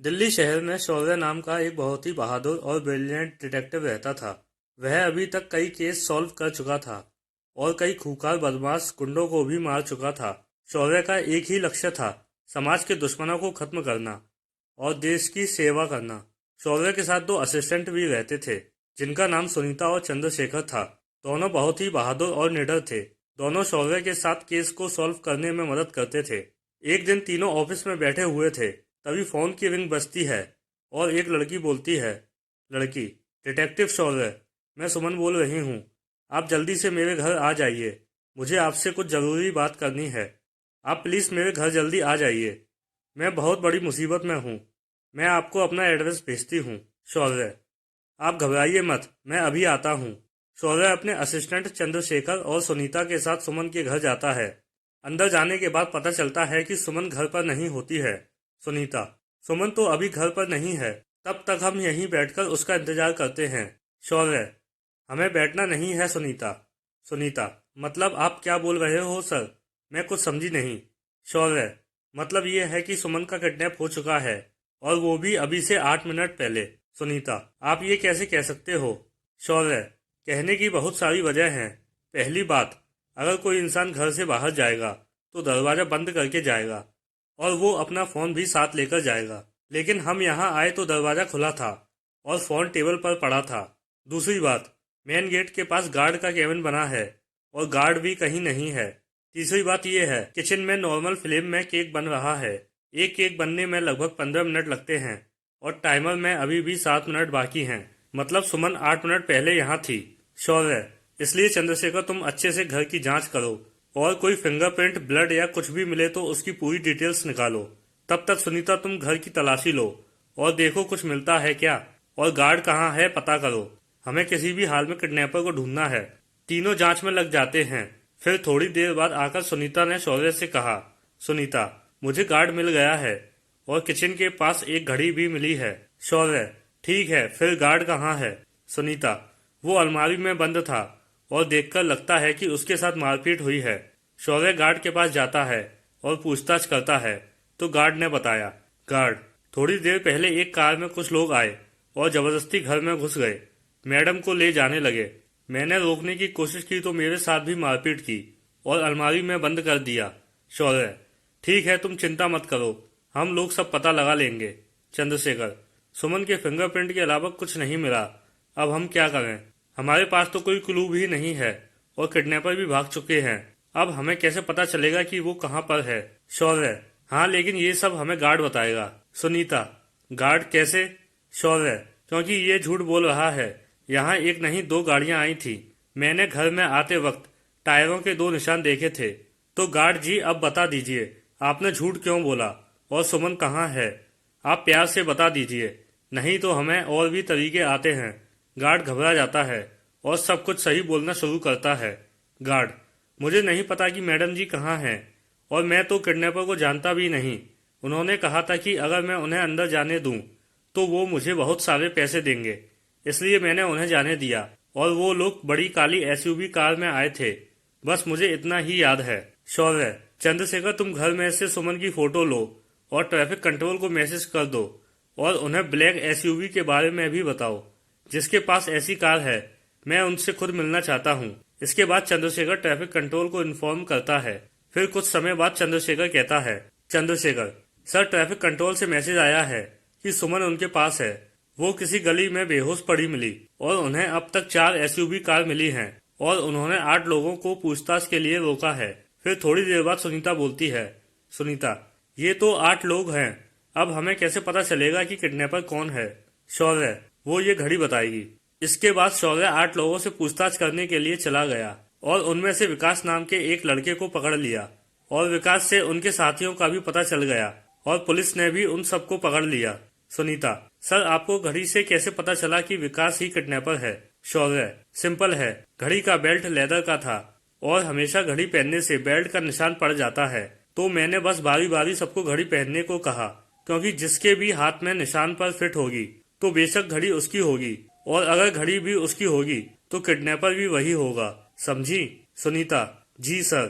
दिल्ली शहर में शौर्य नाम का एक बहुत ही बहादुर और ब्रिलियंट डिटेक्टिव रहता था। वह अभी तक कई केस सॉल्व कर चुका था और कई खूंखार बदमाश गुंडों को भी मार चुका था। शौर्य का एक ही लक्ष्य था, समाज के दुश्मनों को खत्म करना और देश की सेवा करना। शौर्य के साथ दो असिस्टेंट भी रहते थे, जिनका नाम सुनीता और चंद्रशेखर था। दोनों बहुत ही बहादुर और निडर थे। दोनों शौर्य के साथ केस को सॉल्व करने में मदद करते थे। एक दिन तीनों ऑफिस में बैठे हुए थे, तभी फोन की रिंग बजती है और एक लड़की बोलती है। लड़की, डिटेक्टिव शौर्य, मैं सुमन बोल रही हूँ। आप जल्दी से मेरे घर आ जाइए, मुझे आपसे कुछ ज़रूरी बात करनी है। आप प्लीज़ मेरे घर जल्दी आ जाइए, मैं बहुत बड़ी मुसीबत में हूँ। मैं आपको अपना एड्रेस भेजती हूँ। शौर्य, आप घबराइए मत, मैं अभी आता हूँ। शौर्य अपने असिस्टेंट चंद्रशेखर और सुनीता के साथ सुमन के घर जाता है। अंदर जाने के बाद पता चलता है कि सुमन घर पर नहीं होती है। सुनीता, सुमन तो अभी घर पर नहीं है, तब तक हम यहीं बैठकर उसका इंतजार करते हैं। शौर्य, हमें बैठना नहीं है सुनीता। सुनीता, मतलब आप क्या बोल रहे हो सर, मैं कुछ समझी नहीं। शौर्य, मतलब ये है कि सुमन का किडनैप हो चुका है, और वो भी अभी से 8 मिनट पहले। सुनीता, आप ये कैसे कह सकते हो? शौर्य, कहने की बहुत सारी वजह हैं। पहली बात, अगर कोई इंसान घर से बाहर जाएगा तो दरवाज़ा बंद करके जाएगा और वो अपना फ़ोन भी साथ लेकर जाएगा। लेकिन हम यहाँ आए तो दरवाज़ा खुला था और फ़ोन टेबल पर पड़ा था। दूसरी बात, मेन गेट के पास गार्ड का केबिन बना है और गार्ड भी कहीं नहीं है। तीसरी बात यह है, किचन में नॉर्मल फ्लेम में केक बन रहा है। एक केक बनने में लगभग 15 मिनट लगते हैं और टाइमर में अभी भी 7 मिनट बाकी हैं। मतलब सुमन 8 मिनट पहले यहाँ थी। शौर्य, इसलिए चंद्रशेखर तुम अच्छे से घर की जांच करो और कोई फिंगरप्रिंट, ब्लड या कुछ भी मिले तो उसकी पूरी डिटेल्स निकालो। तब तक सुनीता तुम घर की तलाशी लो और देखो कुछ मिलता है क्या, और गार्ड कहाँ है पता करो। हमें किसी भी हाल में किडनैपर को ढूंढना है। तीनों जांच में लग जाते हैं। फिर थोड़ी देर बाद आकर सुनीता ने शौर्य से कहा, सुनीता, मुझे गार्ड मिल गया है और किचन के पास एक घड़ी भी मिली है। शौर्य, ठीक है, फिर गार्ड कहाँ है? सुनीता, वो अलमारी में बंद था और देखकर लगता है कि उसके साथ मारपीट हुई है। शौर्य गार्ड के पास जाता है और पूछताछ करता है तो गार्ड ने बताया। गार्ड, थोड़ी देर पहले एक कार में कुछ लोग आए और जबरदस्ती घर में घुस गए। मैडम को ले जाने लगे। मैंने रोकने की कोशिश की तो मेरे साथ भी मारपीट की और अलमारी में बंद कर दिया। शौर्य, ठीक है, तुम चिंता मत करो, हम लोग सब पता लगा लेंगे। चंद्रशेखर, सुमन के फिंगरप्रिंट के अलावा कुछ नहीं मिला, अब हम क्या करें? हमारे पास तो कोई क्लू भी नहीं है और किडनैपर भी भाग चुके हैं। अब हमें कैसे पता चलेगा कि वो कहाँ पर है? शौर्य, हाँ, लेकिन ये सब हमें गार्ड बताएगा। सुनीता, गार्ड कैसे? शौर्य, क्योंकि ये झूठ बोल रहा है। यहाँ एक नहीं 2 गाड़ियाँ आई थी। मैंने घर में आते वक्त टायरों के 2 निशान देखे थे। तो गार्ड जी, अब बता दीजिए, आपने झूठ क्यों बोला और सुमन कहाँ है? आप प्यार से बता दीजिए, नहीं तो हमें और भी तरीके आते हैं। गार्ड घबरा जाता है और सब कुछ सही बोलना शुरू करता है। गार्ड, मुझे नहीं पता कि मैडम जी कहाँ हैं और मैं तो किडनैपर को जानता भी नहीं। उन्होंने कहा था कि अगर मैं उन्हें अंदर जाने दूं तो वो मुझे बहुत सारे पैसे देंगे, इसलिए मैंने उन्हें जाने दिया और वो लोग बड़ी काली एसयूवी कार में आए थे। बस मुझे इतना ही याद है। शौर्य, चंद्रशेखर, तुम घर में से सुमन की फोटो लो और ट्रैफिक कंट्रोल को मैसेज कर दो और उन्हें ब्लैक एसयूवी के बारे में भी बताओ जिसके पास ऐसी कार है। मैं उनसे खुद मिलना चाहता हूँ। इसके बाद चंद्रशेखर ट्रैफिक कंट्रोल को इन्फॉर्म करता है। फिर कुछ समय बाद चंद्रशेखर कहता है, चंद्रशेखर सर, ट्रैफिक कंट्रोल से मैसेज आया है कि सुमन उनके पास है। वो किसी गली में बेहोश पड़ी मिली और उन्हें अब तक 4 एसयूवी कार मिली हैं और उन्होंने 8 लोगों को पूछताछ के लिए रोका है। फिर थोड़ी देर बाद सुनीता बोलती है, सुनीता, ये तो 8 लोग हैं, अब हमें कैसे पता चलेगा कि किडनैपर कौन है? शौर्य, वो ये घड़ी बताएगी। इसके बाद शौर्य 8 लोगों से पूछताछ करने के लिए चला गया और उनमें से विकास नाम के एक लड़के को पकड़ लिया और विकास से उनके साथियों का भी पता चल गया और पुलिस ने भी उन सबको पकड़ लिया। सुनीता, सर, आपको घड़ी से कैसे पता चला कि विकास ही किडनैपर है? शौर्य, सिंपल है, घड़ी का बेल्ट लेदर का था और हमेशा घड़ी पहनने से बेल्ट का निशान पड़ जाता है, तो मैंने बस बारी बारी सबको घड़ी पहनने को कहा, क्योंकि जिसके भी हाथ में निशान पर फिट होगी तो बेशक घड़ी उसकी होगी और अगर घड़ी भी उसकी होगी तो किडनैपर भी वही होगा। समझी? सुनीता, जी सर।